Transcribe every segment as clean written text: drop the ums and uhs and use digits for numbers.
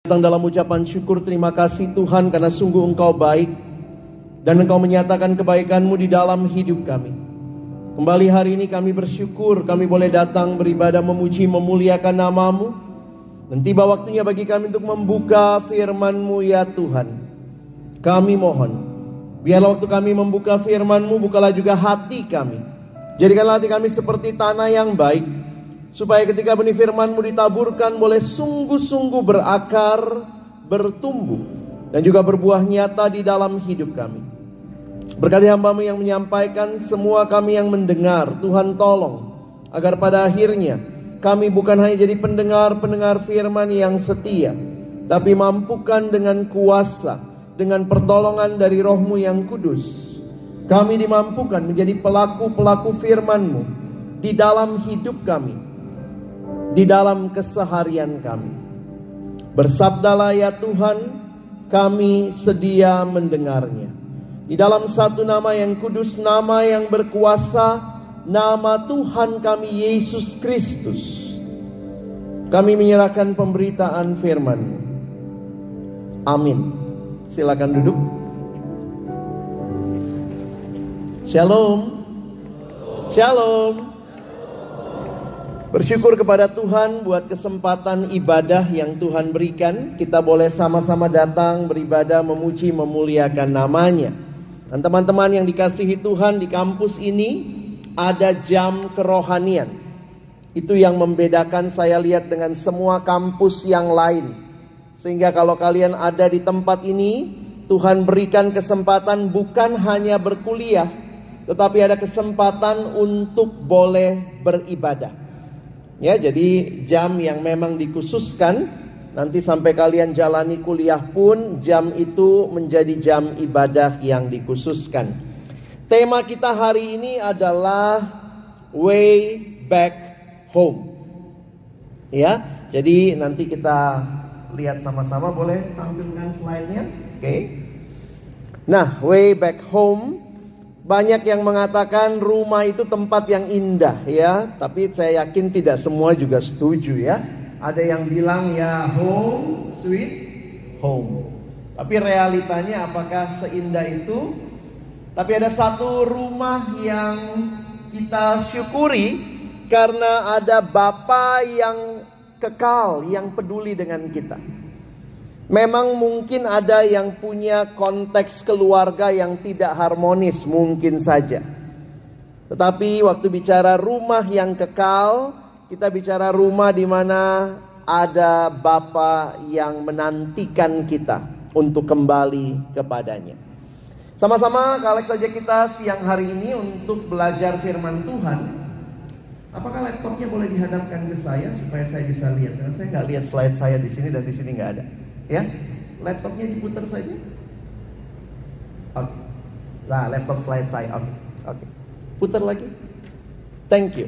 Datang dalam ucapan syukur terima kasih Tuhan karena sungguh Engkau baik dan Engkau menyatakan kebaikan-Mu di dalam hidup kami. Kembali hari ini kami bersyukur kami boleh datang beribadah memuji memuliakan nama-Mu. Dan tiba waktunya bagi kami untuk membuka firman-Mu ya Tuhan. Kami mohon biarlah waktu kami membuka firman-Mu bukalah juga hati kami. Jadikanlah hati kami seperti tanah yang baik, supaya ketika benih firman-Mu ditaburkan boleh sungguh-sungguh berakar, bertumbuh, dan juga berbuah nyata di dalam hidup kami. Berkati hamba-Mu yang menyampaikan, semua kami yang mendengar, Tuhan tolong, agar pada akhirnya kami bukan hanya jadi pendengar-pendengar firman yang setia, tapi mampukan dengan kuasa, dengan pertolongan dari Roh-Mu yang kudus, kami dimampukan menjadi pelaku-pelaku firman-Mu di dalam hidup kami, di dalam keseharian kami. Bersabdalah ya Tuhan, kami sedia mendengarnya. Di dalam satu nama yang kudus, nama yang berkuasa, nama Tuhan kami Yesus Kristus, kami menyerahkan pemberitaan firman-Mu. Amin. Silakan duduk. Shalom. Shalom. Bersyukur kepada Tuhan buat kesempatan ibadah yang Tuhan berikan. Kita boleh sama-sama datang beribadah memuji memuliakan namanya. Dan teman-teman yang dikasihi Tuhan, di kampus ini ada jam kerohanian. Itu yang membedakan saya lihat dengan semua kampus yang lain. Sehingga kalau kalian ada di tempat ini, Tuhan berikan kesempatan bukan hanya berkuliah, tetapi ada kesempatan untuk boleh beribadah. Ya, jadi jam yang memang dikhususkan, nanti sampai kalian jalani kuliah pun jam itu menjadi jam ibadah yang dikhususkan. Tema kita hari ini adalah Way Back Home. Ya, jadi nanti kita lihat sama-sama, boleh tampilkan slide-nya? Oke. Nah, Way Back Home, banyak yang mengatakan rumah itu tempat yang indah ya, tapi saya yakin tidak semua juga setuju ya. Ada yang bilang ya home sweet home, tapi realitanya apakah seindah itu? Tapi ada satu rumah yang kita syukuri karena ada Bapa yang kekal, yang peduli dengan kita. Memang mungkin ada yang punya konteks keluarga yang tidak harmonis, mungkin saja. Tetapi waktu bicara rumah yang kekal, kita bicara rumah di mana ada Bapa yang menantikan kita untuk kembali kepadanya. Sama-sama kalik saja kita siang hari ini untuk belajar firman Tuhan. Apakah laptopnya boleh dihadapkan ke saya supaya saya bisa lihat? Karena saya nggak lihat slide saya di sini dan di sini nggak ada. Ya, laptopnya diputar saja. Oke. Nah, laptop slide saya. Oke. Putar lagi. Thank you.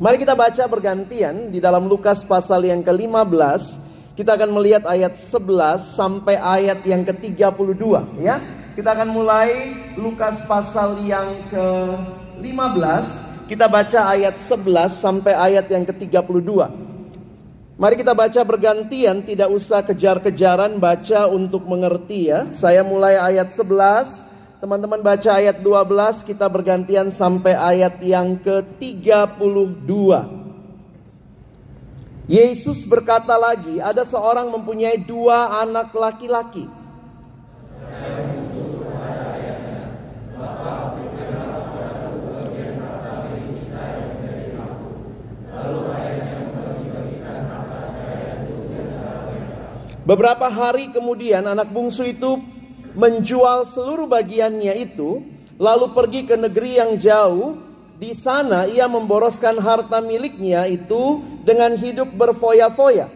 Mari kita baca bergantian di dalam Lukas pasal yang ke-15. Kita akan melihat ayat 11 sampai ayat yang ke-32 ya. Kita akan mulai Lukas pasal yang ke-15. Kita baca ayat 11 sampai ayat yang ke-32. Mari kita baca bergantian, tidak usah kejar-kejaran, baca untuk mengerti ya. Saya mulai ayat 11, teman-teman baca ayat 12, kita bergantian sampai ayat yang ke-32. Yesus berkata lagi, ada seorang mempunyai 2 anak laki-laki. Beberapa hari kemudian anak bungsu itu menjual seluruh bagiannya itu, lalu pergi ke negeri yang jauh. Di sana ia memboroskan harta miliknya itu dengan hidup berfoya-foya.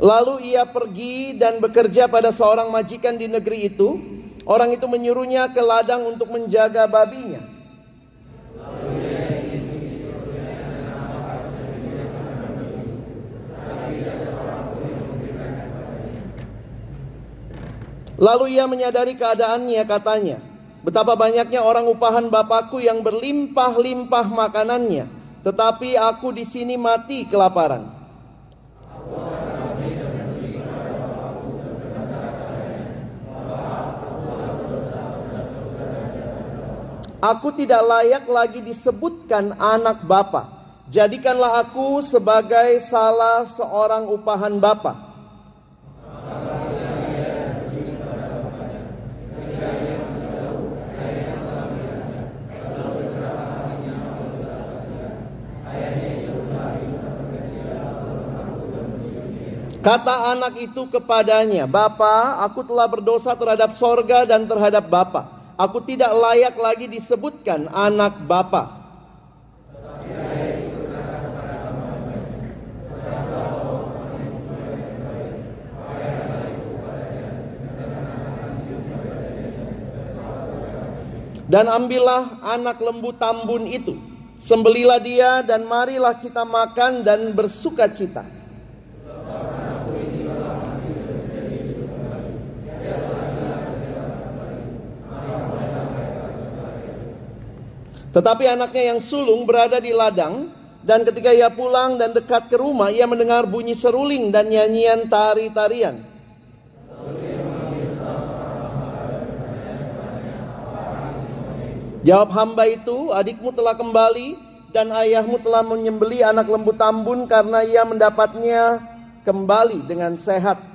Lalu ia pergi dan bekerja pada seorang majikan di negeri itu. Orang itu menyuruhnya ke ladang untuk menjaga babinya. Lalu ia menyadari keadaannya, katanya, Betapa banyaknya orang upahan Bapakku yang berlimpah-limpah makanannya, tetapi aku di sini mati kelaparan. Aku tidak layak lagi disebutkan anak Bapa. Jadikanlah aku sebagai salah seorang upahan Bapa. Kata anak itu kepadanya, Bapa, aku telah berdosa terhadap sorga dan terhadap Bapa. Aku tidak layak lagi disebutkan anak Bapa. Dan ambillah anak lembu tambun itu, sembelilah dia dan marilah kita makan dan bersukacita. Tetapi anaknya yang sulung berada di ladang, dan ketika ia pulang dan dekat ke rumah, ia mendengar bunyi seruling dan nyanyian tari-tarian. Jawab hamba itu, adikmu telah kembali dan ayahmu telah menyembeli anak lembu tambun karena ia mendapatnya kembali dengan sehat.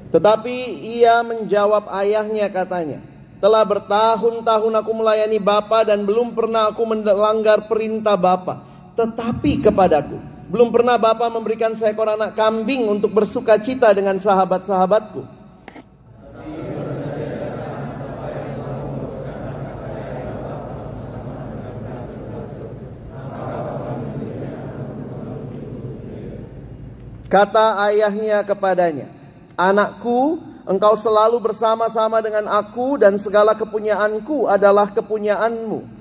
Tetapi ia menjawab ayahnya, katanya, telah bertahun-tahun aku melayani Bapa dan belum pernah aku melanggar perintah Bapa. Tetapi kepadaku belum pernah Bapa memberikan seekor anak kambing untuk bersukacita dengan sahabat-sahabatku. Kata ayahnya kepadanya, Anakku, engkau selalu bersama-sama dengan aku dan segala kepunyaanku adalah kepunyaanmu.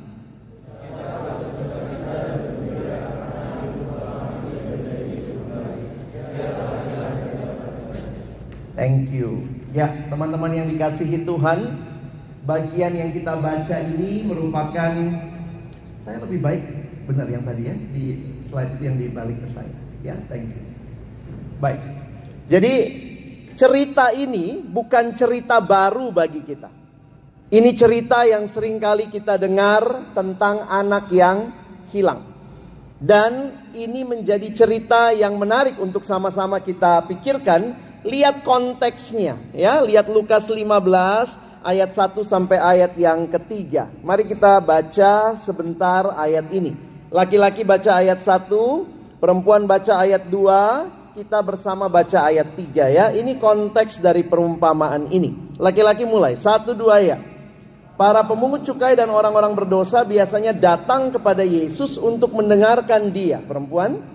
Thank you. Ya, teman-teman yang dikasihi Tuhan, bagian yang kita baca ini merupakan, saya lebih baik benar yang tadi ya, di slide yang dibalik ke saya. Ya, thank you. Baik. Jadi cerita ini bukan cerita baru bagi kita. Ini cerita yang sering kali kita dengar tentang anak yang hilang. Dan ini menjadi cerita yang menarik untuk sama-sama kita pikirkan. Lihat konteksnya ya, lihat Lukas 15 ayat 1 sampai ayat yang ketiga. Mari kita baca sebentar ayat ini. Laki-laki baca ayat 1, perempuan baca ayat 2, kita bersama baca ayat 3 ya. Ini konteks dari perumpamaan ini. Laki-laki mulai, 1, 2 ya. Para pemungut cukai dan orang-orang berdosa biasanya datang kepada Yesus untuk mendengarkan dia. Perempuan?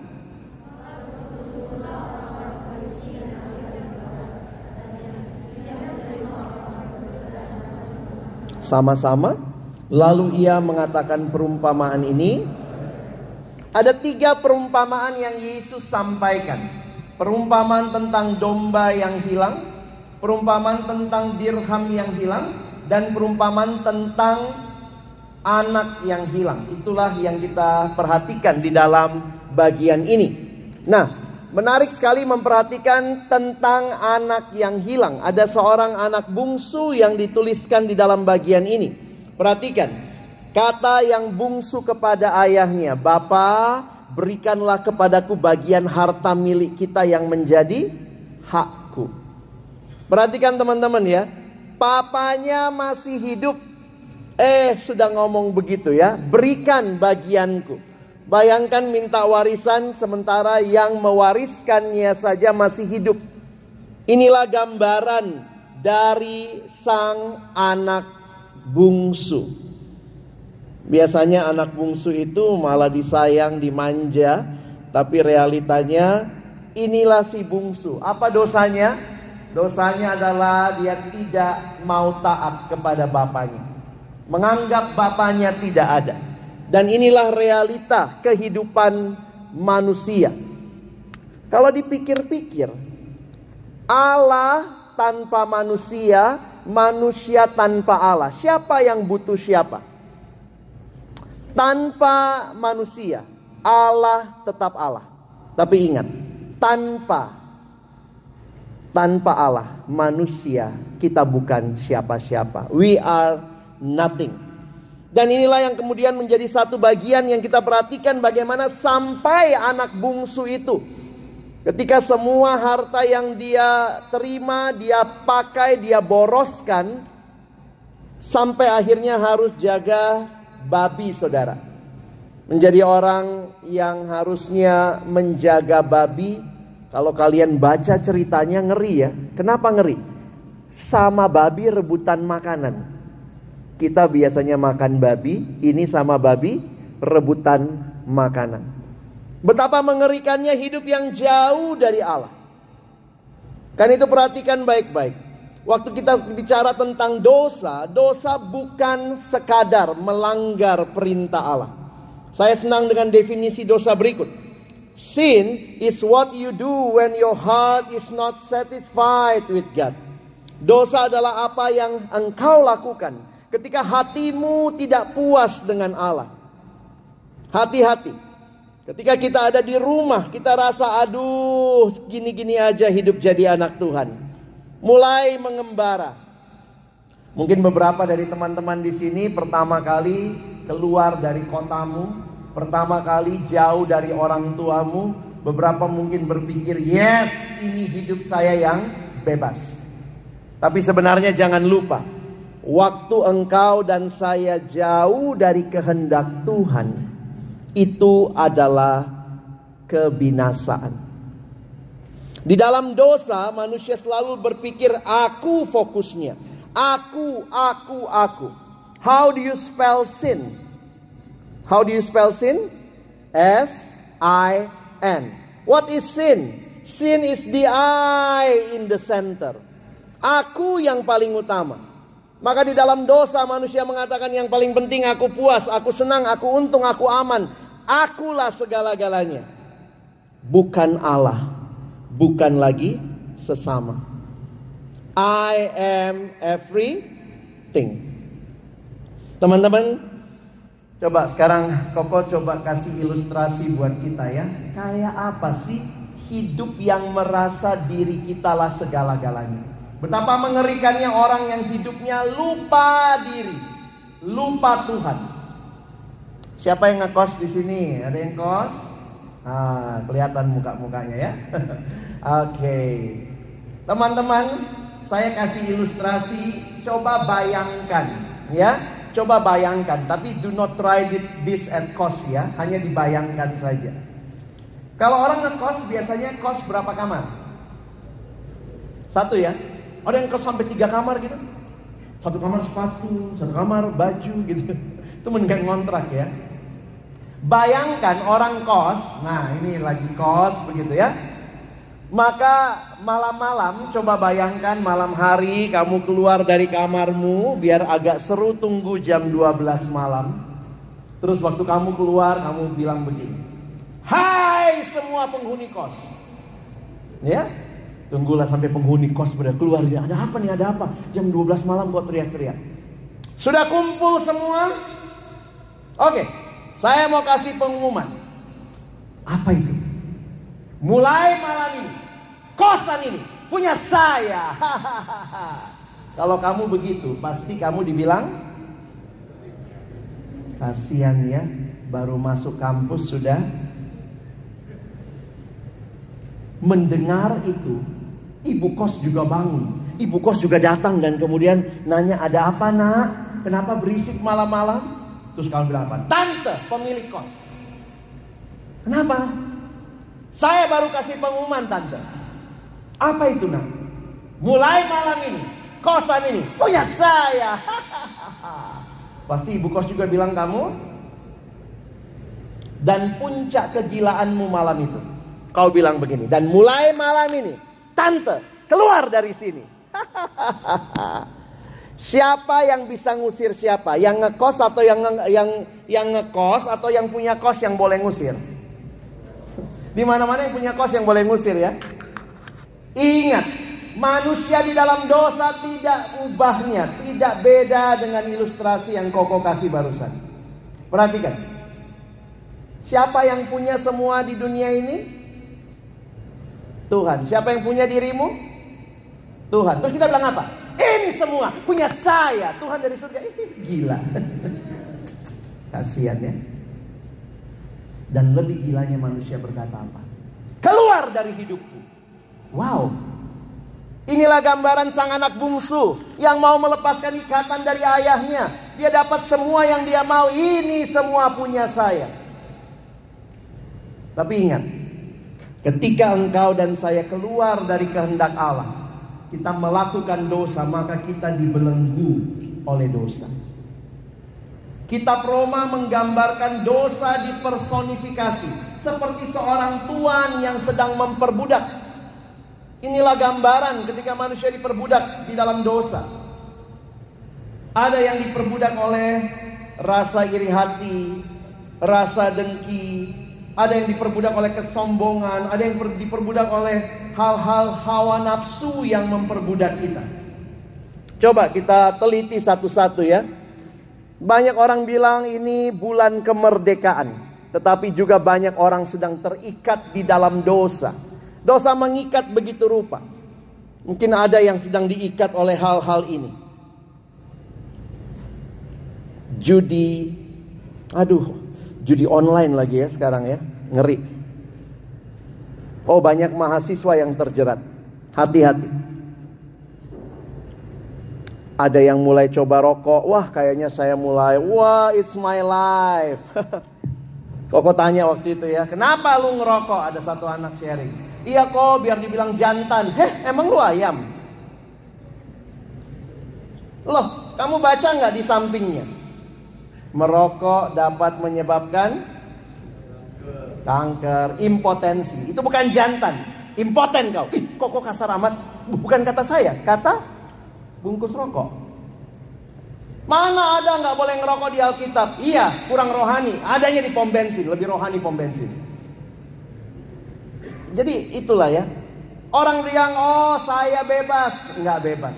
Sama-sama. Lalu ia mengatakan perumpamaan ini. Ada 3 perumpamaan yang Yesus sampaikan. Perumpamaan tentang domba yang hilang, perumpamaan tentang dirham yang hilang, dan perumpamaan tentang anak yang hilang. Itulah yang kita perhatikan di dalam bagian ini. Nah, menarik sekali memperhatikan tentang anak yang hilang. Ada seorang anak bungsu yang dituliskan di dalam bagian ini. Perhatikan, kata yang bungsu kepada ayahnya, Bapa, berikanlah kepadaku bagian harta milik kita yang menjadi hakku. Perhatikan teman-teman ya, papanya masih hidup, sudah ngomong begitu ya, berikan bagianku. Bayangkan minta warisan sementara yang mewariskannya saja masih hidup. Inilah gambaran dari sang anak bungsu. Biasanya anak bungsu itu malah disayang, dimanja. Tapi realitanya inilah si bungsu. Apa dosanya? Dosanya adalah dia tidak mau taat kepada bapaknya, menganggap bapaknya tidak ada. Dan inilah realita kehidupan manusia. Kalau dipikir-pikir, Allah tanpa manusia, manusia tanpa Allah. Siapa yang butuh siapa? Tanpa manusia, Allah tetap Allah. Tapi ingat, tanpa Allah, manusia, kita bukan siapa-siapa. We are nothing. Dan inilah yang kemudian menjadi satu bagian yang kita perhatikan, bagaimana sampai anak bungsu itu, ketika semua harta yang dia terima, dia pakai, dia boroskan, sampai akhirnya harus jaga babi, saudara. Menjadi orang yang harusnya menjaga babi. Kalau kalian baca ceritanya ngeri ya. Kenapa ngeri? Sama babi rebutan makanan. Kita biasanya makan babi, ini sama babi rebutan makanan. Betapa mengerikannya hidup yang jauh dari Allah. Kan itu perhatikan baik-baik. Waktu kita bicara tentang dosa, dosa bukan sekadar melanggar perintah Allah. Saya senang dengan definisi dosa berikut. Sin is what you do when your heart is not satisfied with God. Dosa adalah apa yang engkau lakukan ketika hatimu tidak puas dengan Allah. Hati-hati. Ketika kita ada di rumah, kita rasa aduh gini-gini aja hidup jadi anak Tuhan. Mulai mengembara. Mungkin beberapa dari teman-teman di sini pertama kali keluar dari kotamu, pertama kali jauh dari orang tuamu. Beberapa mungkin berpikir, yes, ini hidup saya yang bebas. Tapi sebenarnya jangan lupa, waktu engkau dan saya jauh dari kehendak Tuhan, itu adalah kebinasaan. Di dalam dosa, manusia selalu berpikir aku fokusnya. Aku. How do you spell sin? How do you spell sin? S-I-N. What is sin? Sin is the I in the center. Aku yang paling utama. Maka di dalam dosa manusia mengatakan yang paling penting aku puas, aku senang, aku untung, aku aman. Akulah segala-galanya. Bukan Allah. Bukan lagi sesama. I am everything. Teman-teman, coba sekarang Koko coba kasih ilustrasi buat kita ya. Kayak apa sih hidup yang merasa diri kitalah segala-galanya? Betapa mengerikannya orang yang hidupnya lupa diri, lupa Tuhan. Siapa yang ngekos di sini? Ada yang kos? Kelihatan muka-mukanya ya. Oke. Teman-teman, saya kasih ilustrasi. Coba bayangkan ya. Coba bayangkan. Tapi do not try this at cost ya. Hanya dibayangkan saja. Kalau orang ngekos biasanya kos berapa kamar? Satu ya. Ada yang kos sampai 3 kamar gitu. Satu kamar sepatu, satu kamar baju gitu. Itu mendingan ngontrak ya. Bayangkan orang kos. Nah ini lagi kos begitu ya. Maka malam-malam coba bayangkan malam hari kamu keluar dari kamarmu. Biar agak seru tunggu jam 12 malam. Terus waktu kamu keluar kamu bilang begini. Hai semua penghuni kos. Ya. Tunggulah sampai penghuni kos pada keluar. Ada apa nih, ada apa? Jam 12 malam kok teriak-teriak. Sudah kumpul semua? Oke, saya mau kasih pengumuman. Apa itu? Mulai malam ini, kosan ini punya saya. Kalau kamu begitu, pasti kamu dibilang kasihan ya, baru masuk kampus sudah mendengar itu. Ibu kos juga bangun. Ibu kos juga datang dan kemudian nanya, ada apa nak? Kenapa berisik malam-malam? Terus kamu bilang apa? Tante pemilik kos. Kenapa? Saya baru kasih pengumuman tante. Apa itu nak? Mulai malam ini, kosan ini punya saya. Pasti ibu kos juga bilang kamu. Dan puncak kegilaanmu malam itu, kau bilang begini. Dan mulai malam ini, tante keluar dari sini. Siapa yang bisa ngusir siapa? Yang ngekos atau yang ngekos atau yang punya kos yang boleh ngusir? Di mana-mana yang punya kos yang boleh ngusir ya. Ingat, manusia di dalam dosa tidak ubahnya, tidak beda dengan ilustrasi yang Koko kasih barusan. Perhatikan. Siapa yang punya semua di dunia ini? Tuhan. Siapa yang punya dirimu? Tuhan. Terus kita bilang apa? Ini semua punya saya. Tuhan dari surga. Gila. Kasihan ya. Dan lebih gilanya manusia berkata apa? Keluar dari hidupku. Wow. Inilah gambaran sang anak bungsu yang mau melepaskan ikatan dari ayahnya. Dia dapat semua yang dia mau. Ini semua punya saya. Tapi ingat, ketika engkau dan saya keluar dari kehendak Allah, kita melakukan dosa, maka kita dibelenggu oleh dosa. Kitab Roma menggambarkan dosa dipersonifikasi seperti seorang tuan yang sedang memperbudak. Inilah gambaran ketika manusia diperbudak di dalam dosa. Ada yang diperbudak oleh rasa iri hati, rasa dengki, ada yang diperbudak oleh kesombongan, ada yang diperbudak oleh hal-hal hawa nafsu yang memperbudak kita. Coba kita teliti satu-satu ya. Banyak orang bilang ini bulan kemerdekaan, tetapi juga banyak orang sedang terikat di dalam dosa. Dosa mengikat begitu rupa. Mungkin ada yang sedang diikat oleh hal-hal ini. Judi. Judi online lagi ya sekarang ya. Ngeri. Oh, banyak mahasiswa yang terjerat. Hati-hati. Ada yang mulai coba rokok. Wah, kayaknya saya mulai. Wah, it's my life. Koko tanya waktu itu ya, kenapa lu ngerokok? Ada satu anak sharing. Iya kok, biar dibilang jantan. Emang lu ayam? Loh, kamu baca nggak di sampingnya? Merokok dapat menyebabkan kanker, impotensi. Itu bukan jantan, impoten kau. Kok kasar amat? Bukan kata saya, kata bungkus rokok. Mana ada nggak boleh ngerokok di Alkitab? Iya, kurang rohani. Adanya di pom bensin, lebih rohani pom bensin. Jadi itulah ya. Orang bilang, oh saya bebas. Nggak bebas.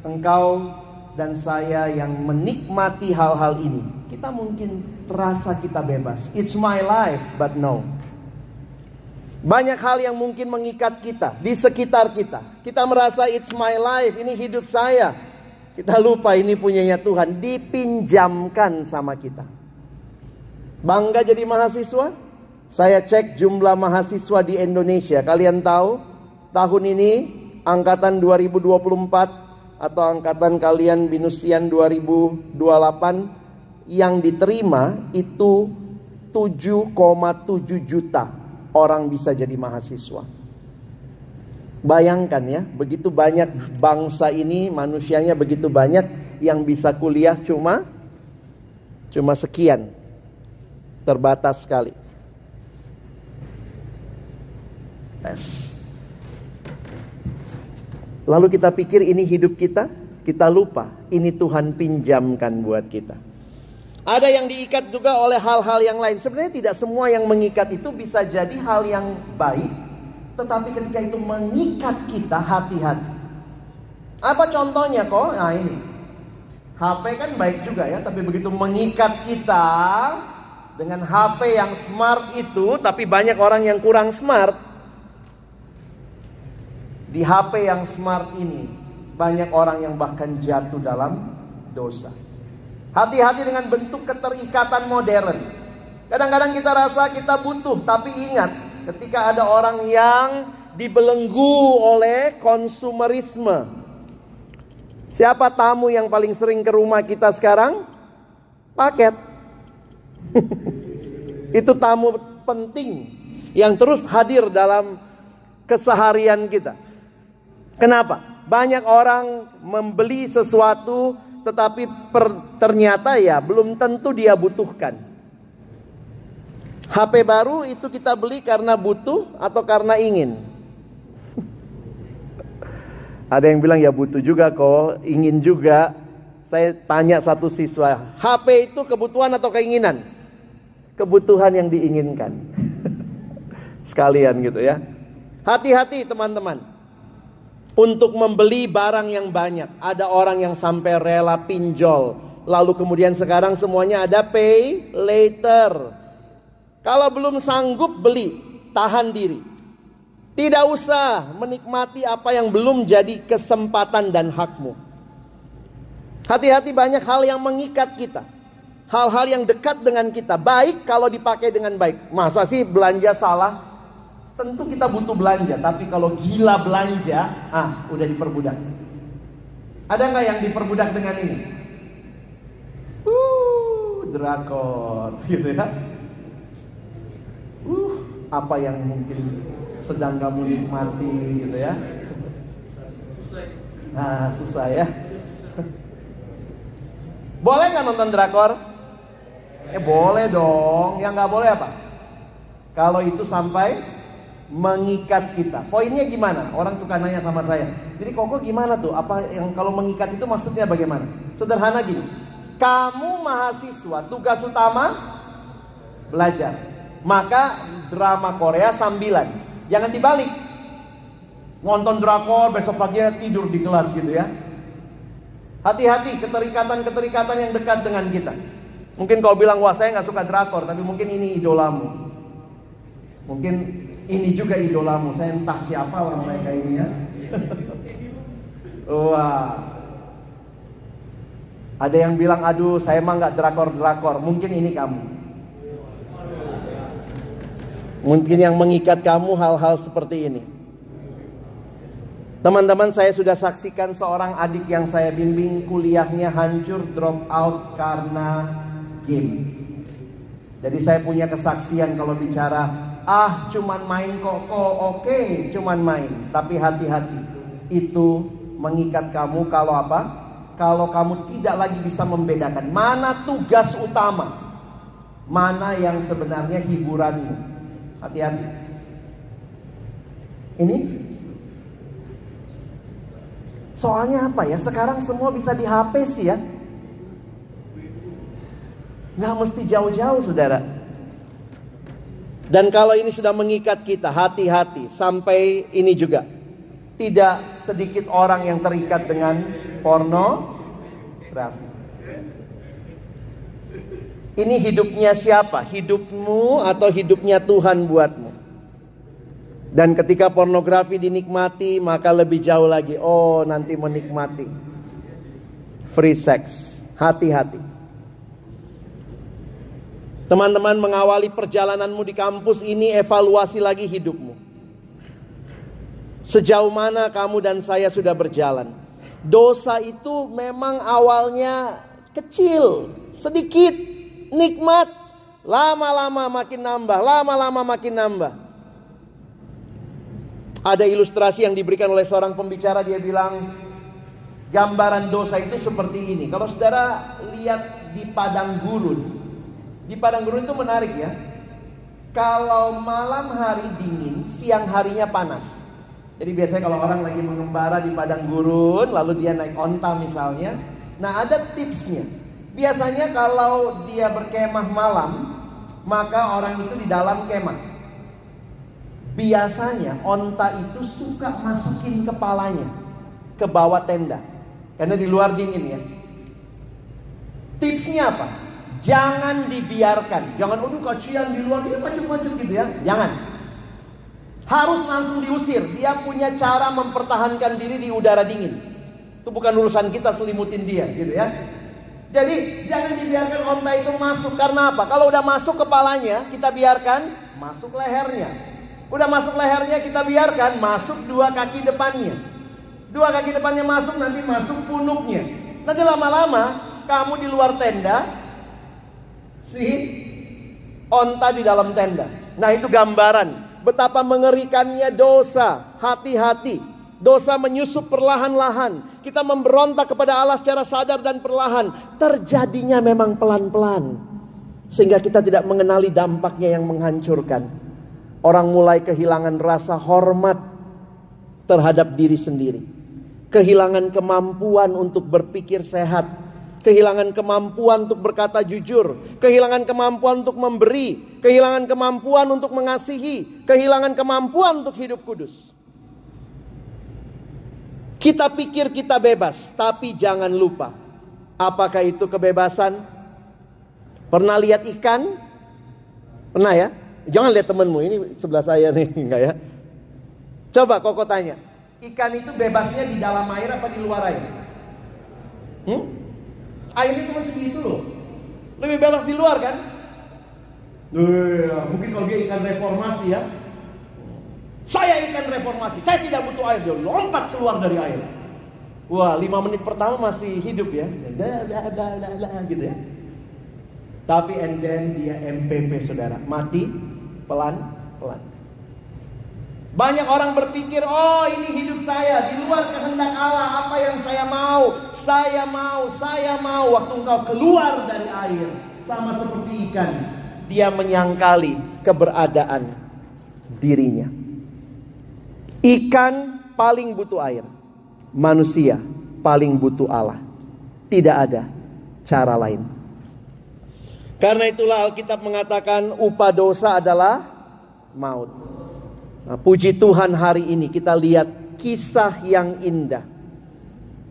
Engkau dan saya yang menikmati hal-hal ini. Kita mungkin rasa kita bebas. It's my life, but no. Banyak hal yang mungkin mengikat kita di sekitar kita. Kita merasa it's my life, ini hidup saya. Kita lupa ini punyanya Tuhan, dipinjamkan sama kita. Bangga jadi mahasiswa? Saya cek jumlah mahasiswa di Indonesia. Kalian tahu tahun ini angkatan 2024 atau angkatan kalian binusian 2028 yang diterima itu 7,7 juta. Orang bisa jadi mahasiswa. Bayangkan ya, begitu banyak bangsa ini, manusianya begitu banyak, yang bisa kuliah cuma sekian. Terbatas sekali. Lalu kita pikir ini hidup kita, kita lupa ini Tuhan pinjamkan buat kita. Ada yang diikat juga oleh hal-hal yang lain. Sebenarnya tidak semua yang mengikat itu bisa jadi hal yang baik. Tetapi ketika itu mengikat kita, hati-hati. Apa contohnya kok? Nah ini. HP kan baik juga ya. Tapi begitu mengikat kita dengan HP yang smart itu. Tapi banyak orang yang kurang smart. Di HP yang smart ini banyak orang yang bahkan jatuh dalam dosa. Hati-hati dengan bentuk keterikatan modern. Kadang-kadang kita rasa kita butuh, tapi ingat, ketika ada orang yang dibelenggu oleh konsumerisme. Siapa tamu yang paling sering ke rumah kita sekarang? Paket. Itu tamu penting yang terus hadir dalam keseharian kita. Kenapa? Banyak orang membeli sesuatu tetapi ternyata ya belum tentu dia butuhkan. HP baru itu kita beli karena butuh atau karena ingin? Ada yang bilang ya butuh juga kok, ingin juga. Saya tanya satu siswa, HP itu kebutuhan atau keinginan? Kebutuhan yang diinginkan. sekalian gitu ya. Hati-hati teman-teman untuk membeli barang yang banyak. Ada orang yang sampai rela pinjol, lalu kemudian sekarang semuanya ada pay later. Kalau belum sanggup beli, tahan diri. Tidak usah menikmati apa yang belum jadi kesempatan dan hakmu. Hati-hati, banyak hal yang mengikat kita, hal-hal yang dekat dengan kita, baik kalau dipakai dengan baik. Masa sih belanja salah? Tentu kita butuh belanja, tapi kalau gila belanja, udah diperbudak. Ada nggak yang diperbudak dengan ini? Drakor, gitu ya. Apa yang mungkin sedang kamu nikmati, gitu ya? Nah, susah ya. Boleh nggak nonton drakor? Boleh dong. Yang nggak boleh apa? Kalau itu sampai mengikat kita. Poinnya gimana? Orang suka nanya sama saya. Jadi Koko gimana tuh? Apa yang kalau mengikat itu maksudnya bagaimana? Sederhana gini. Kamu mahasiswa, tugas utama belajar. Maka drama Korea sambilan. Jangan dibalik. Nonton drakor, besok pagi tidur di kelas gitu ya. Hati-hati keterikatan-keterikatan yang dekat dengan kita. Mungkin kau bilang, wah saya gak suka drakor, tapi mungkin ini idolamu. Mungkin ini juga idolamu. Saya entah siapa lah mereka ini ya. Wah. Ada yang bilang, aduh saya mah gak drakor-drakor. Mungkin ini kamu. Mungkin yang mengikat kamu hal-hal seperti ini. Teman-teman, saya sudah saksikan seorang adik yang saya bimbing kuliahnya hancur, drop out karena game. Jadi saya punya kesaksian kalau bicara, cuman main kok, oke, cuman main. Tapi hati-hati, itu mengikat kamu kalau apa? Kalau kamu tidak lagi bisa membedakan mana tugas utama, mana yang sebenarnya hiburanmu. Hati-hati. Ini soalnya apa ya? Sekarang semua bisa di HP sih ya. Nggak mesti jauh-jauh, saudara. Dan kalau ini sudah mengikat kita, hati-hati. Sampai ini juga, tidak sedikit orang yang terikat dengan pornografi. Ini hidupnya siapa? Hidupmu atau hidupnya Tuhan buatmu? Dan ketika pornografi dinikmati, maka lebih jauh lagi, nanti menikmati free sex. Hati-hati. Teman-teman, mengawali perjalananmu di kampus ini, evaluasi lagi hidupmu. Sejauh mana kamu dan saya sudah berjalan. Dosa itu memang awalnya kecil, sedikit, nikmat. Lama-lama makin nambah, lama-lama makin nambah. Ada ilustrasi yang diberikan oleh seorang pembicara, dia bilang, gambaran dosa itu seperti ini. Kalau saudara lihat di padang gurun, di padang gurun itu menarik ya. Kalau malam hari dingin, siang harinya panas. Jadi biasanya kalau orang lagi mengembara di padang gurun, lalu dia naik onta misalnya. Nah, ada tipsnya. Biasanya kalau dia berkemah malam, maka orang itu di dalam kemah. Biasanya onta itu suka masukin kepalanya ke bawah tenda, karena di luar dingin ya. Tipsnya apa? Jangan dibiarkan. Jangan, kasihan di luar, dia macam-macam gitu ya. Jangan. Harus langsung diusir. Dia punya cara mempertahankan diri di udara dingin. Itu bukan urusan kita selimutin dia gitu ya. Jadi jangan dibiarkan onta itu masuk. Karena apa? Kalau udah masuk kepalanya, kita biarkan masuk lehernya. Udah masuk lehernya, kita biarkan masuk dua kaki depannya. Dua kaki depannya masuk, nanti masuk punuknya. Nanti lama-lama kamu di luar tenda, si onta di dalam tenda. Nah, itu gambaran betapa mengerikannya dosa. Hati-hati. Dosa menyusup perlahan-lahan. Kita memberontak kepada Allah secara sadar dan perlahan. Terjadinya memang pelan-pelan, sehingga kita tidak mengenali dampaknya yang menghancurkan. Orang mulai kehilangan rasa hormat terhadap diri sendiri. Kehilangan kemampuan untuk berpikir sehat. kehilangan kemampuan untuk berkata jujur, kehilangan kemampuan untuk memberi, kehilangan kemampuan untuk mengasihi, kehilangan kemampuan untuk hidup kudus. Kita pikir kita bebas, tapi jangan lupa, apakah itu kebebasan? Pernah lihat ikan? Pernah ya? Jangan lihat temanmu, ini sebelah saya nih, enggak ya? Coba Koko tanya, ikan itu bebasnya di dalam air apa di luar air? Airnya cuma segitu loh. Lebih bebas di luar kan? Mungkin kalau dia ikan reformasi ya. Saya ikan reformasi, saya tidak butuh air. Dia lompat keluar dari air. Wah, 5 menit pertama masih hidup ya. Gitu ya. Tapi and then dia MPP saudara. Mati pelan-pelan. Banyak orang berpikir, oh ini hidup saya, di luar kehendak Allah, apa yang saya mau. Waktu engkau keluar dari air, sama seperti ikan, dia menyangkali keberadaan dirinya. Ikan paling butuh air, manusia paling butuh Allah. Tidak ada cara lain. Karena itulah Alkitab mengatakan upah dosa adalah maut. Nah, puji Tuhan hari ini kita lihat kisah yang indah.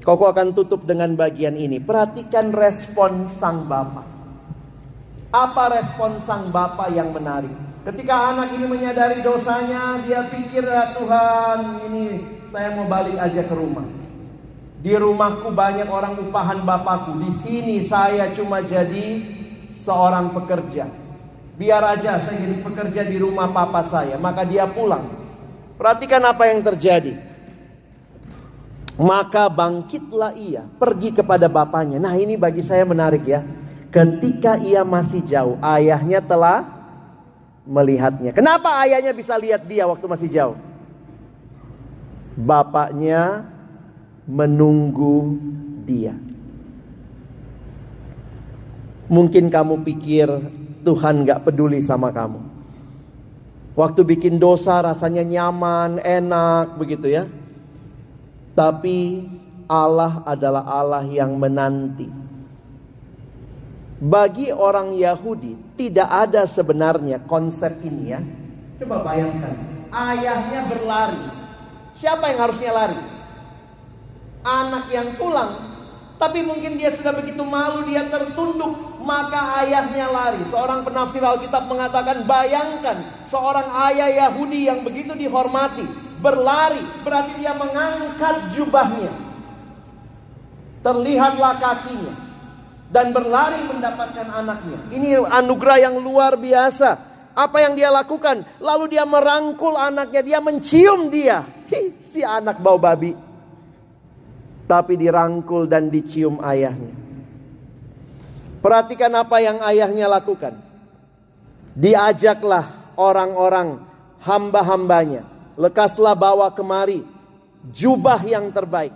Koko akan tutup dengan bagian ini. Perhatikan respon sang bapa. Apa respon sang bapa yang menarik? Ketika anak ini menyadari dosanya, dia pikir, ya Tuhan, ini saya mau balik aja ke rumah. Di rumahku banyak orang upahan bapakku. Di sini saya cuma jadi seorang pekerja. Biar aja saya jadi pekerja di rumah papa saya. Maka dia pulang. Perhatikan apa yang terjadi. Maka bangkitlah ia, pergi kepada bapaknya. Nah ini bagi saya menarik ya. Ketika ia masih jauh, ayahnya telah melihatnya. Kenapa ayahnya bisa lihat dia waktu masih jauh? Bapaknya menunggu dia. Mungkin kamu pikir Tuhan gak peduli sama kamu. Waktu bikin dosa rasanya nyaman, enak begitu ya. Tapi Allah adalah Allah yang menanti. Bagi orang Yahudi tidak ada sebenarnya konsep ini ya. Coba bayangkan, ayahnya berlari. Siapa yang harusnya lari? Anak yang pulang. Tapi mungkin dia sudah begitu malu, dia tertunduk, maka ayahnya lari. Seorang penafsir Alkitab mengatakan, bayangkan seorang ayah Yahudi yang begitu dihormati berlari, berarti dia mengangkat jubahnya. Terlihatlah kakinya dan berlari mendapatkan anaknya. Ini anugerah yang luar biasa. Apa yang dia lakukan? Lalu dia merangkul anaknya, dia mencium dia. Si anak bau babi. Tapi dirangkul dan dicium ayahnya. Perhatikan apa yang ayahnya lakukan. Diajaklah orang-orang hamba-hambanya. Lekaslah bawa kemari jubah yang terbaik.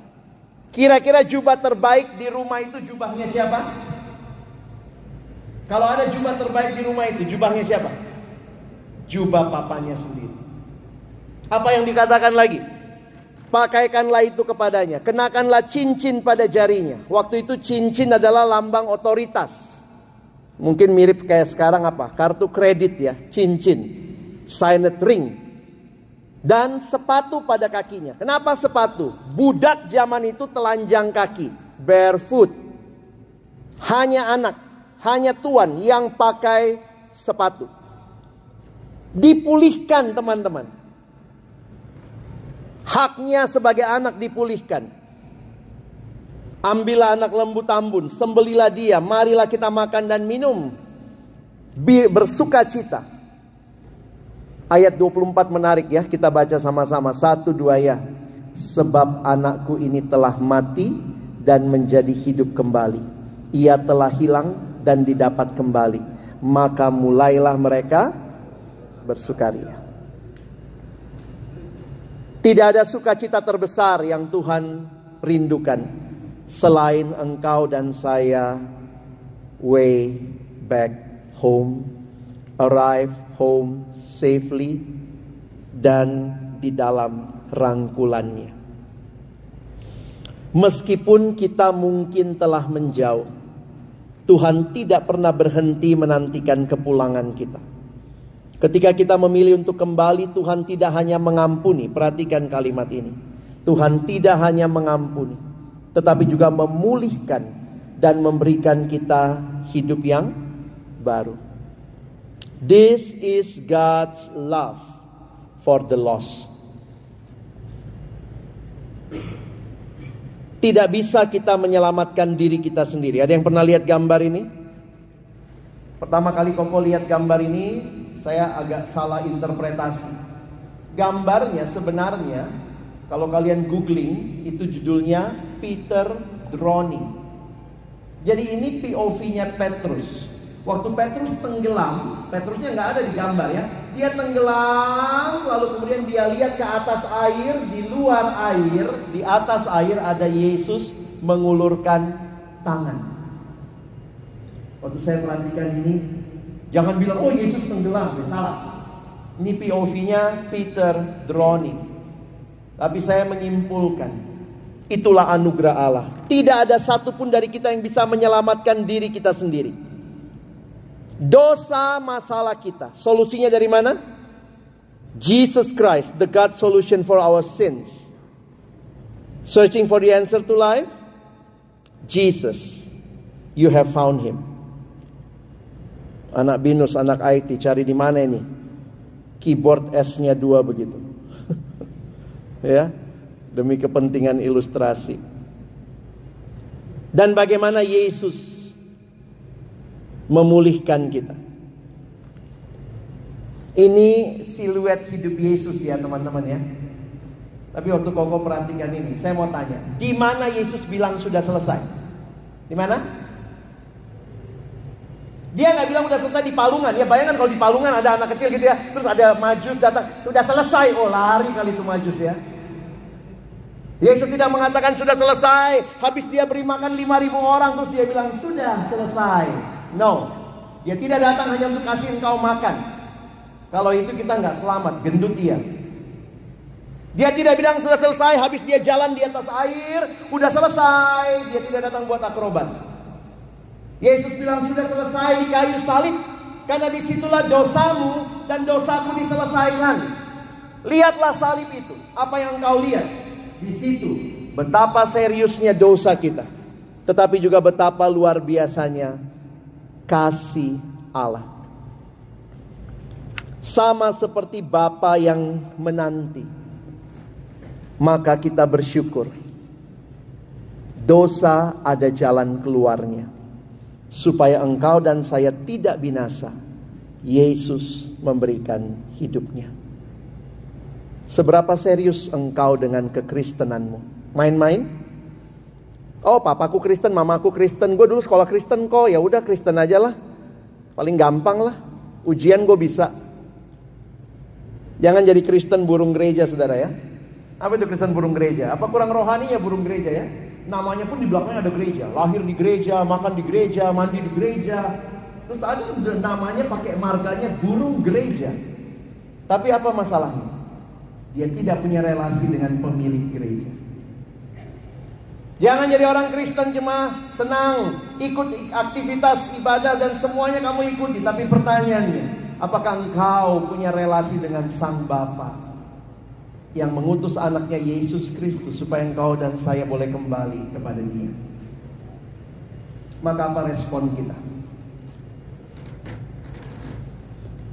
Kira-kira jubah terbaik di rumah itu jubahnya siapa? Kalau ada jubah terbaik di rumah itu, jubahnya siapa? Jubah papanya sendiri. Apa yang dikatakan lagi? Pakaikanlah itu kepadanya. Kenakanlah cincin pada jarinya. Waktu itu cincin adalah lambang otoritas. Mungkin mirip kayak sekarang apa? Kartu kredit ya, cincin. Signet ring. Dan sepatu pada kakinya. Kenapa sepatu? Budak zaman itu telanjang kaki, barefoot. Hanya anak, hanya tuan yang pakai sepatu. Dipulihkan teman-teman. Haknya sebagai anak dipulihkan. Ambillah anak lembu tambun, sembelilah dia, marilah kita makan dan minum, bersuka cita. Ayat 24 menarik ya, kita baca sama-sama. 1, 2 ya. Sebab anakku ini telah mati dan menjadi hidup kembali. Ia telah hilang dan didapat kembali. Maka mulailah mereka bersukaria. Tidak ada sukacita terbesar yang Tuhan rindukan selain engkau dan saya way back home, arrive home safely, dan di dalam rangkulannya. Meskipun kita mungkin telah menjauh, Tuhan tidak pernah berhenti menantikan kepulangan kita. Ketika kita memilih untuk kembali, Tuhan tidak hanya mengampuni. Perhatikan kalimat ini. Tuhan tidak hanya mengampuni, tetapi juga memulihkan dan memberikan kita hidup yang baru. This is God's love for the lost. Tidak bisa kita menyelamatkan diri kita sendiri. Ada yang pernah lihat gambar ini? Pertama kali Koko lihat gambar ini, saya agak salah interpretasi. Gambarnya sebenarnya, kalau kalian googling, itu judulnya Peter Drowning. Jadi ini POV-nya Petrus. Waktu Petrus tenggelam, Petrusnya nggak ada di gambar ya. Dia tenggelam, lalu kemudian dia lihat ke atas air, di luar air, di atas air ada Yesus mengulurkan tangan. Waktu saya perhatikan ini, jangan bilang, oh Yesus tenggelam, ya salah. Ini POV-nya Peter Drowning. Tapi saya menyimpulkan, itulah anugerah Allah. Tidak ada satupun dari kita yang bisa menyelamatkan diri kita sendiri. Dosa masalah kita. Solusinya dari mana? Jesus Christ, the God solution for our sins. Searching for the answer to life? Jesus. You have found him. Anak binus, anak IT, cari di mana ini? Keyboard S-nya 2 begitu. Ya, demi kepentingan ilustrasi. Dan bagaimana Yesus memulihkan kita. Ini siluet hidup Yesus ya teman-teman ya. Tapi waktu Koko perhatikan ini, saya mau tanya, di mana Yesus bilang sudah selesai? Di mana? Dia nggak bilang sudah selesai di palungan. Ya bayangkan kalau di palungan ada anak kecil gitu ya, terus ada Majus datang, sudah selesai. Oh lari kali itu Majus ya. Yesus tidak mengatakan sudah selesai. Habis dia beri makan 5.000 orang, terus dia bilang sudah selesai. No, dia tidak datang hanya untuk kasih engkau makan. Kalau itu kita nggak selamat, gendut dia. Dia tidak bilang sudah selesai, habis dia jalan di atas air, udah selesai. Dia tidak datang buat akrobat. Yesus bilang sudah selesai di kayu salib, karena disitulah dosamu dan dosaku diselesaikan. Lihatlah salib itu. Apa yang engkau lihat? Di situ betapa seriusnya dosa kita, tetapi juga betapa luar biasanya kasih Allah. Sama seperti Bapa yang menanti, maka kita bersyukur. Dosa ada jalan keluarnya, supaya engkau dan saya tidak binasa. Yesus memberikan hidupnya. Seberapa serius engkau dengan kekristenanmu? Main-main? Oh, papaku Kristen, mamaku Kristen, gue dulu sekolah Kristen kok, ya udah Kristen aja lah. Paling gampang lah. Ujian gue bisa. Jangan jadi Kristen burung gereja, saudara ya. Apa itu Kristen burung gereja? Apa kurang rohani ya burung gereja ya? Namanya pun di belakangnya ada gereja. Lahir di gereja, makan di gereja, mandi di gereja. Terus ada namanya pakai marganya burung gereja. Tapi apa masalahnya? Dia tidak punya relasi dengan pemilik gereja. Jangan jadi orang Kristen jemaah senang ikut aktivitas ibadah dan semuanya kamu ikuti. Tapi pertanyaannya, apakah engkau punya relasi dengan Sang Bapa yang mengutus anaknya Yesus Kristus supaya engkau dan saya boleh kembali kepada Dia? Maka apa respon kita?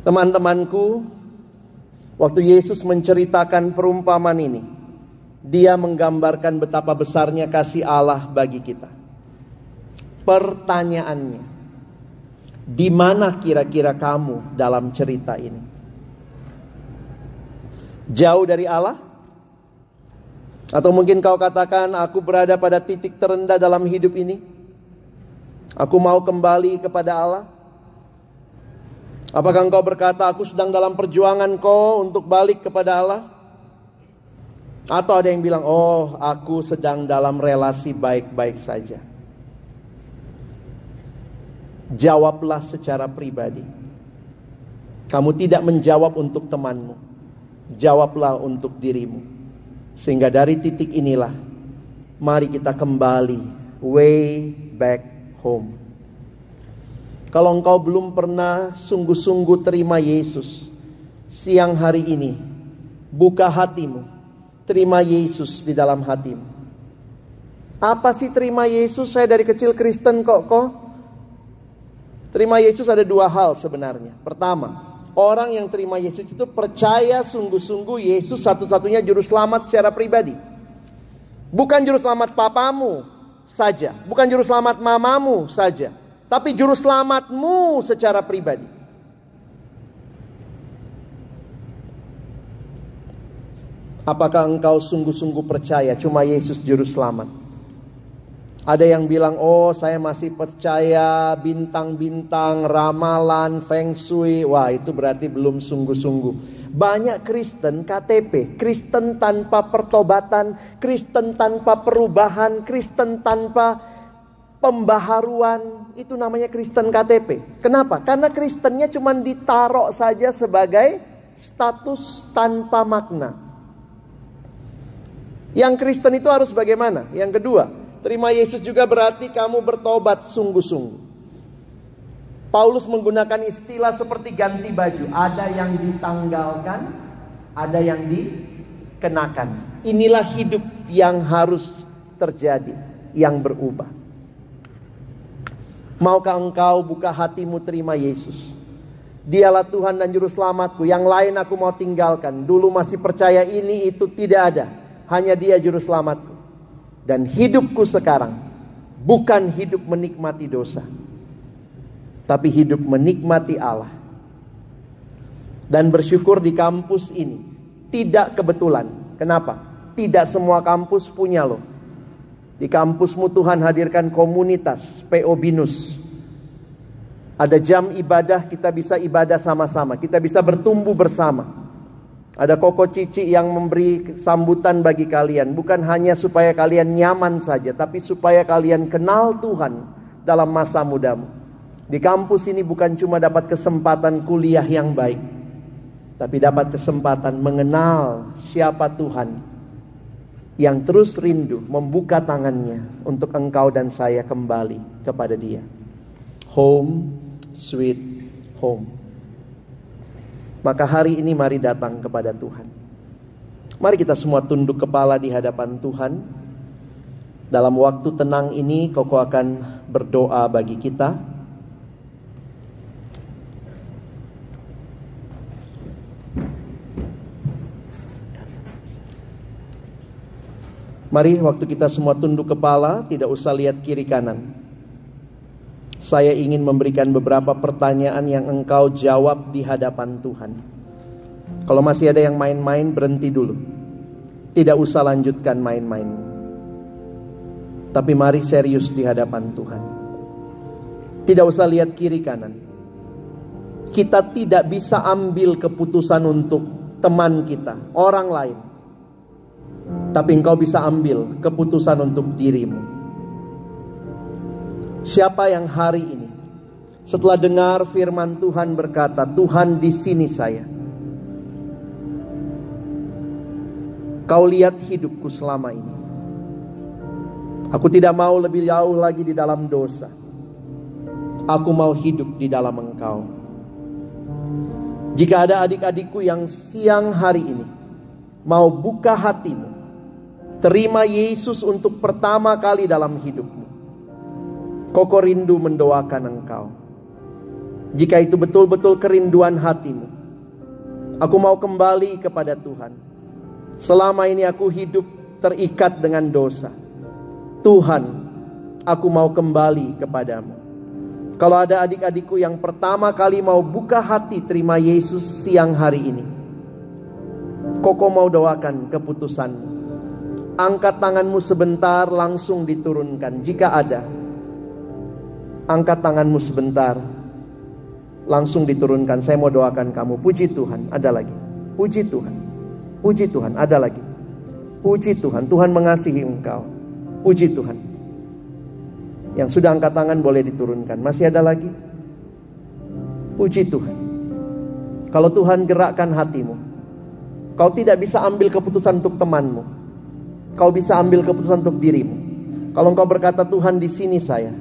Teman-temanku, waktu Yesus menceritakan perumpamaan ini, Dia menggambarkan betapa besarnya kasih Allah bagi kita. Pertanyaannya, di mana kira-kira kamu dalam cerita ini? Jauh dari Allah? Atau mungkin kau katakan, aku berada pada titik terendah dalam hidup ini. Aku mau kembali kepada Allah. Apakah engkau berkata, aku sedang dalam perjuangan kau untuk balik kepada Allah? Atau ada yang bilang, oh aku sedang dalam relasi baik-baik saja. Jawablah secara pribadi. Kamu tidak menjawab untuk temanmu, jawablah untuk dirimu. Sehingga dari titik inilah, mari kita kembali way back home. Kalau engkau belum pernah sungguh-sungguh terima Yesus, siang hari ini buka hatimu, terima Yesus di dalam hatimu. Apa sih terima Yesus? Saya dari kecil Kristen kok. Terima Yesus ada dua hal sebenarnya. Pertama, orang yang terima Yesus itu percaya sungguh-sungguh Yesus satu-satunya juru selamat secara pribadi. Bukan juru selamat papamu saja, bukan juru selamat mamamu saja, tapi juru selamatmu secara pribadi. Apakah engkau sungguh-sungguh percaya cuma Yesus juru selamat? Ada yang bilang, oh saya masih percaya bintang-bintang, ramalan, feng shui. Wah, itu berarti belum sungguh-sungguh. Banyak Kristen KTP, Kristen tanpa pertobatan, Kristen tanpa perubahan, Kristen tanpa pembaharuan. Itu namanya Kristen KTP. Kenapa? Karena Kristennya cuma ditaruh saja sebagai status tanpa makna. Yang Kristen itu harus bagaimana? Yang kedua, terima Yesus juga berarti kamu bertobat sungguh-sungguh. Paulus menggunakan istilah seperti ganti baju. Ada yang ditanggalkan, ada yang dikenakan. Inilah hidup yang harus terjadi, yang berubah. Maukah engkau buka hatimu terima Yesus? Dialah Tuhan dan Juru Selamatku. Yang lain aku mau tinggalkan. Dulu masih percaya ini itu, tidak ada. Hanya Dia Juru Selamatku. Dan hidupku sekarang bukan hidup menikmati dosa, tapi hidup menikmati Allah. Dan bersyukur di kampus ini tidak kebetulan. Kenapa? Tidak semua kampus punya loh. Di kampusmu Tuhan hadirkan komunitas PO Binus. Ada jam ibadah, kita bisa ibadah sama-sama, kita bisa bertumbuh bersama. Ada Koko Cici yang memberi sambutan bagi kalian. Bukan hanya supaya kalian nyaman saja, tapi supaya kalian kenal Tuhan dalam masa mudamu. Di kampus ini bukan cuma dapat kesempatan kuliah yang baik, tapi dapat kesempatan mengenal siapa Tuhan yang terus rindu membuka tangannya untuk engkau dan saya kembali kepada Dia. Home, sweet home. Maka hari ini mari datang kepada Tuhan. Mari kita semua tunduk kepala di hadapan Tuhan. Dalam waktu tenang ini Koko akan berdoa bagi kita. Mari waktu kita semua tunduk kepala, tidak usah lihat kiri kanan. Saya ingin memberikan beberapa pertanyaan yang engkau jawab di hadapan Tuhan. Kalau masih ada yang main-main, berhenti dulu. Tidak usah lanjutkan main-main. Tapi mari serius di hadapan Tuhan. Tidak usah lihat kiri kanan. Kita tidak bisa ambil keputusan untuk teman kita, orang lain. Tapi engkau bisa ambil keputusan untuk dirimu. Siapa yang hari ini setelah dengar firman Tuhan berkata, Tuhan di sini saya. Kau lihat hidupku selama ini. Aku tidak mau lebih jauh lagi di dalam dosa. Aku mau hidup di dalam Engkau. Jika ada adik-adikku yang siang hari ini mau buka hatimu, terima Yesus untuk pertama kali dalam hidupmu, Koko rindu mendoakan engkau. Jika itu betul-betul kerinduan hatimu, aku mau kembali kepada Tuhan. Selama ini aku hidup terikat dengan dosa. Tuhan, aku mau kembali kepadamu. Kalau ada adik-adikku yang pertama kali mau buka hati terima Yesus siang hari ini, Koko mau doakan keputusanmu. Angkat tanganmu sebentar, langsung diturunkan. Jika ada, angkat tanganmu sebentar, langsung diturunkan. Saya mau doakan kamu. Puji Tuhan, ada lagi. Puji Tuhan, puji Tuhan, ada lagi. Puji Tuhan, Tuhan mengasihi engkau. Puji Tuhan. Yang sudah angkat tangan boleh diturunkan. Masih ada lagi? Puji Tuhan. Kalau Tuhan gerakkan hatimu, kau tidak bisa ambil keputusan untuk temanmu, kau bisa ambil keputusan untuk dirimu. Kalau engkau berkata, Tuhan di sini saya,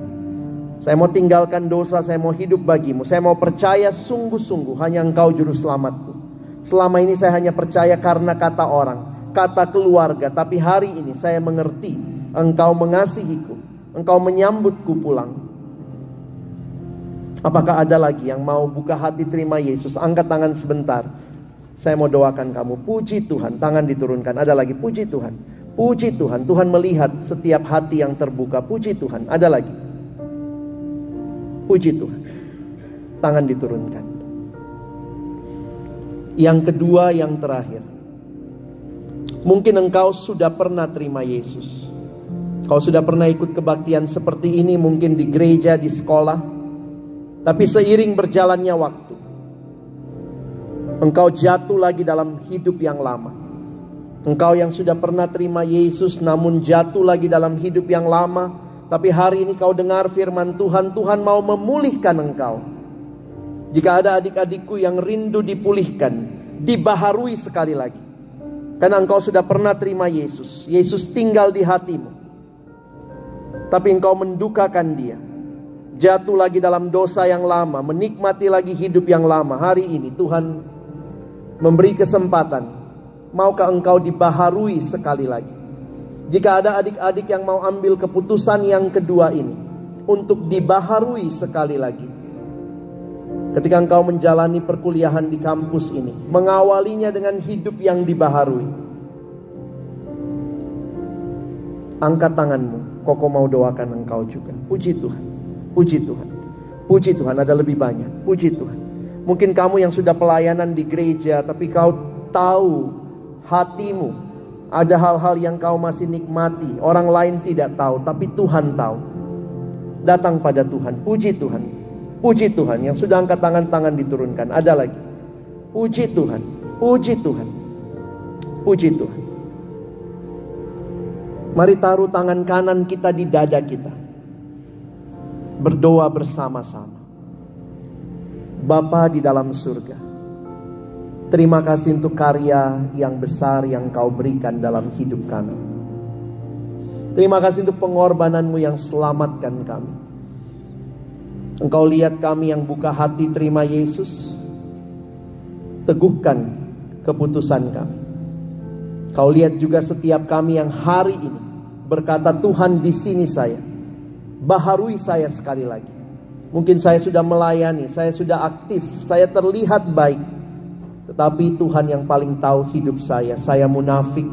Saya mau tinggalkan dosa, saya mau hidup bagimu. Saya mau percaya sungguh-sungguh hanya Engkau juru selamatku. Selama ini saya hanya percaya karena kata orang, kata keluarga. Tapi hari ini saya mengerti Engkau mengasihiku, Engkau menyambutku pulang. Apakah ada lagi yang mau buka hati terima Yesus? Angkat tangan sebentar. Saya mau doakan kamu. Puji Tuhan, tangan diturunkan. Ada lagi, puji Tuhan. Puji Tuhan, Tuhan melihat setiap hati yang terbuka. Puji Tuhan, ada lagi. Puji Tuhan, tangan diturunkan. Yang kedua, yang terakhir. Mungkin engkau sudah pernah terima Yesus. Kau sudah pernah ikut kebaktian seperti ini, mungkin di gereja, di sekolah. Tapi seiring berjalannya waktu, engkau jatuh lagi dalam hidup yang lama. Engkau yang sudah pernah terima Yesus namun jatuh lagi dalam hidup yang lama. Tapi hari ini kau dengar firman Tuhan, Tuhan mau memulihkan engkau. Jika ada adik-adikku yang rindu dipulihkan, dibaharui sekali lagi. Karena engkau sudah pernah terima Yesus, Yesus tinggal di hatimu. Tapi engkau mendukakan dia, jatuh lagi dalam dosa yang lama, menikmati lagi hidup yang lama. Hari ini Tuhan memberi kesempatan. Maukah engkau dibaharui sekali lagi? Jika ada adik-adik yang mau ambil keputusan yang kedua ini, untuk dibaharui sekali lagi. Ketika engkau menjalani perkuliahan di kampus ini, mengawalinya dengan hidup yang dibaharui. Angkat tanganmu, Koko mau doakan engkau juga. Puji Tuhan, puji Tuhan, puji Tuhan. Ada lebih banyak, puji Tuhan. Mungkin kamu yang sudah pelayanan di gereja, tapi kau tahu hatimu ada hal-hal yang kau masih nikmati, orang lain tidak tahu, tapi Tuhan tahu. Datang pada Tuhan, puji Tuhan, puji Tuhan. Yang sudah angkat tangan diturunkan. Ada lagi, puji Tuhan, puji Tuhan, puji Tuhan. Mari taruh tangan kanan kita di dada kita, berdoa bersama-sama. Bapa di dalam surga, terima kasih untuk karya yang besar yang kau berikan dalam hidup kami. Terima kasih untuk pengorbananmu yang selamatkan kami. Engkau lihat kami yang buka hati terima Yesus, teguhkan keputusan kami. Kau lihat juga setiap kami yang hari ini berkata, Tuhan di sini saya, baharui saya sekali lagi. Mungkin saya sudah melayani, saya sudah aktif, saya terlihat baik. Tetapi Tuhan yang paling tahu hidup saya munafik.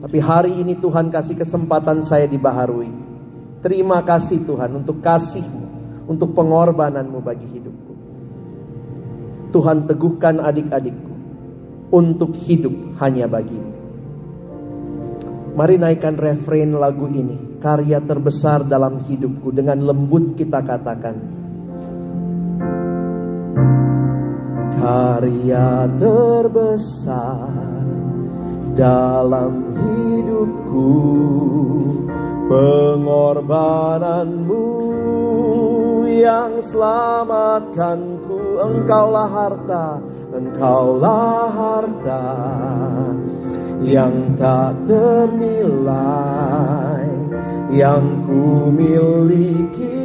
Tapi hari ini Tuhan kasih kesempatan saya dibaharui. Terima kasih Tuhan untuk kasih-Mu, untuk pengorbananmu bagi hidupku. Tuhan teguhkan adik-adikku untuk hidup hanya bagimu. Mari naikkan refrein lagu ini, karya terbesar dalam hidupku. Dengan lembut kita katakan, karya terbesar dalam hidupku, pengorbananmu yang selamatkanku. Engkaulah harta, engkaulah harta yang tak ternilai, yang ku miliki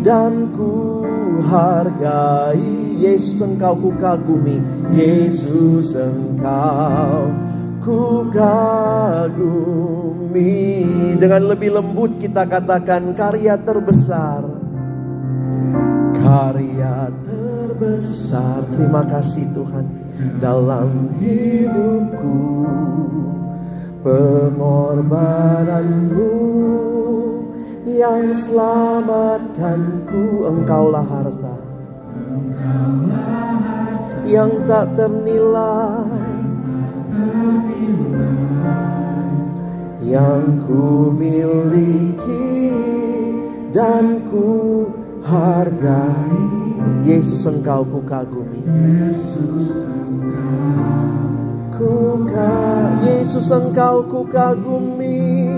dan ku hargai. Yesus engkau ku kagumi, Yesus engkau ku kagumi. Dengan lebih lembut kita katakan, karya terbesar, karya terbesar. Terima kasih Tuhan dalam hidupku, pengorbananmu yang selamatkanku. Engkaulah harta yang tak ternilai, yang ku miliki dan ku hargai. Yesus engkau ku kagumi, Yesus engkau ku kagumi,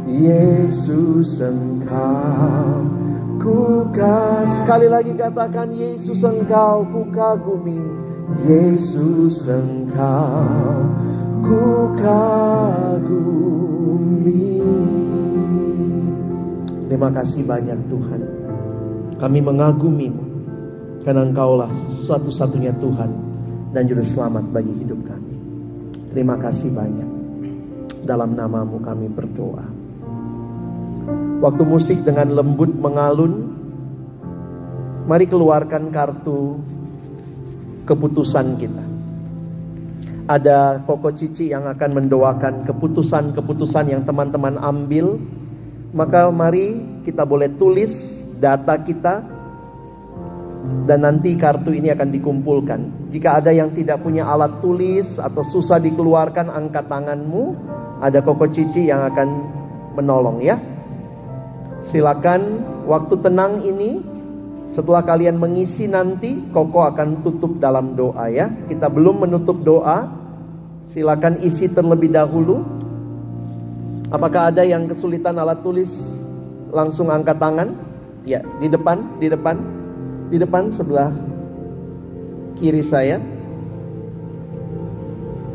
Yesus engkau ku kagumi. Sekali lagi katakan, Yesus engkau ku kagumi, Yesus engkau ku kagumi. Terima kasih banyak Tuhan. Kami mengagumi-Mu, karena Engkaulah satu-satunya Tuhan dan Juru Selamat bagi hidup kami. Terima kasih banyak. Dalam nama-Mu kami berdoa. Waktu musik dengan lembut mengalun, mari keluarkan kartu keputusan kita. Ada Koko Cici yang akan mendoakan keputusan-keputusan yang teman-teman ambil. Maka mari kita boleh tulis data kita, dan nanti kartu ini akan dikumpulkan. Jika ada yang tidak punya alat tulis atau susah dikeluarkan, angkat tanganmu. Ada Koko Cici yang akan menolong ya. Silakan, waktu tenang ini, setelah kalian mengisi nanti, Koko akan tutup dalam doa ya. Kita belum menutup doa. Silakan isi terlebih dahulu. Apakah ada yang kesulitan alat tulis? Langsung angkat tangan. Ya, di depan sebelah kiri saya.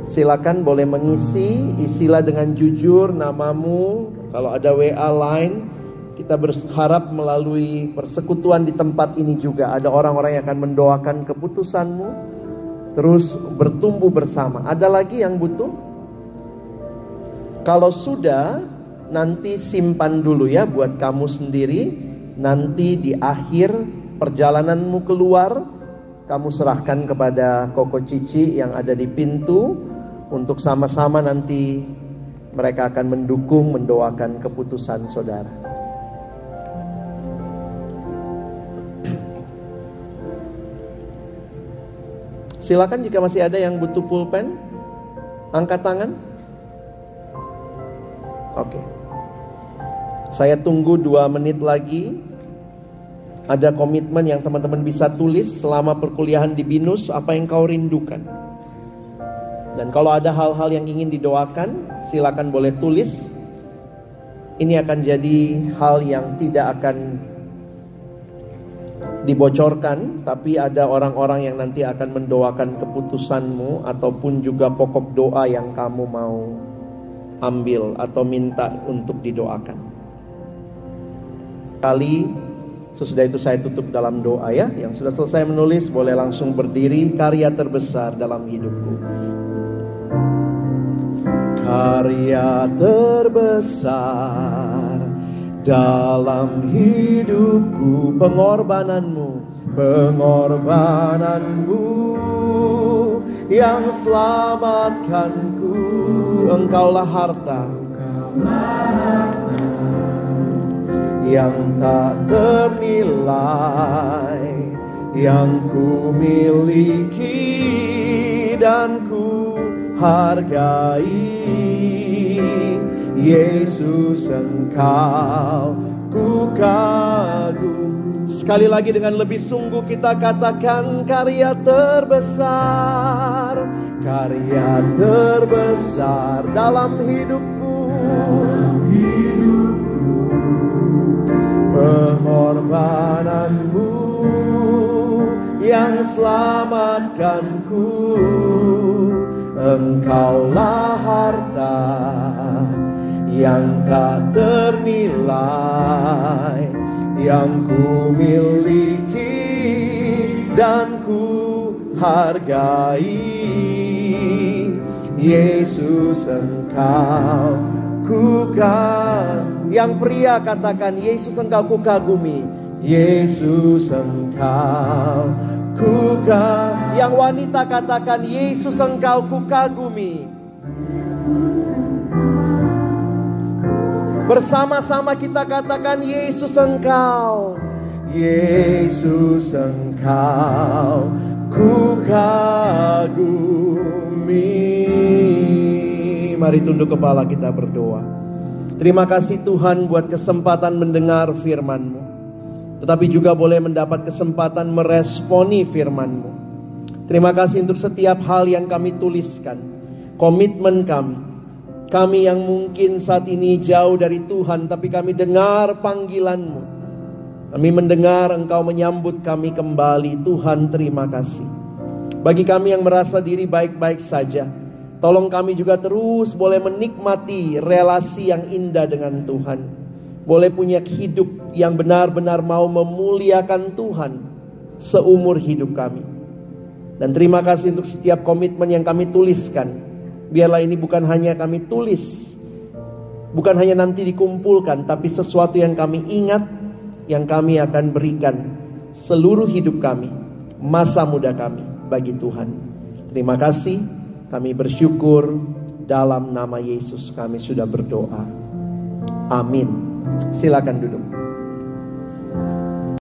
Silakan boleh mengisi, isilah dengan jujur namamu. Kalau ada WA line, kita berharap melalui persekutuan di tempat ini juga ada orang-orang yang akan mendoakan keputusanmu, terus bertumbuh bersama. Ada lagi yang butuh? Kalau sudah, nanti simpan dulu ya buat kamu sendiri. Nanti di akhir perjalananmu keluar, kamu serahkan kepada Koko Cici yang ada di pintu, untuk sama-sama nanti mereka akan mendukung, mendoakan keputusan saudara. Silakan jika masih ada yang butuh pulpen, angkat tangan. Oke. Saya tunggu 2 menit lagi. Ada komitmen yang teman-teman bisa tulis selama perkuliahan di BINUS, apa yang kau rindukan. Dan kalau ada hal-hal yang ingin didoakan, silakan boleh tulis. Ini akan jadi hal yang tidak akan dibocorkan, tapi ada orang-orang yang nanti akan mendoakan keputusanmu, ataupun juga pokok doa yang kamu mau ambil atau minta untuk didoakan. Sesudah itu saya tutup dalam doa ya. Yang sudah selesai menulis boleh langsung berdiri. Karya terbesar dalam hidupku. Karya terbesar dalam hidupku, pengorbananmu yang selamatkanku. Engkaulah harta yang tak ternilai, yang ku miliki dan ku hargai. Yesus, Engkau ku kagum. Sekali lagi dengan lebih sungguh kita katakan, karya terbesar, karya terbesar dalam hidupku, pengorbananmu yang selamatkanku. Engkaulah harta yang tak ternilai, yang ku miliki dan ku hargai. Yesus, Engkau ku kagumi. Yang pria katakan, Yesus, Engkau ku kagumi. Yesus, Engkau ku kagumi. Yang wanita katakan, Yesus, Engkau ku kagumi. Bersama-sama kita katakan, Yesus, Engkau. Yesus, Engkau ku kagumi. Mari tunduk kepala kita berdoa. Terima kasih Tuhan buat kesempatan mendengar firman-Mu, tetapi juga boleh mendapat kesempatan meresponi firman-Mu. Terima kasih untuk setiap hal yang kami tuliskan, komitmen kami yang mungkin saat ini jauh dari Tuhan, tapi kami dengar panggilan-Mu. Kami mendengar Engkau menyambut kami kembali. Tuhan, terima kasih. Bagi kami yang merasa diri baik-baik saja, tolong kami juga terus boleh menikmati relasi yang indah dengan Tuhan. Boleh punya hidup yang benar-benar mau memuliakan Tuhan seumur hidup kami. Dan terima kasih untuk setiap komitmen yang kami tuliskan. Biarlah ini bukan hanya kami tulis, bukan hanya nanti dikumpulkan, tapi sesuatu yang kami ingat, yang kami akan berikan seluruh hidup kami, masa muda kami bagi Tuhan. Terima kasih, kami bersyukur. Dalam nama Yesus kami sudah berdoa. Amin. Silakan duduk.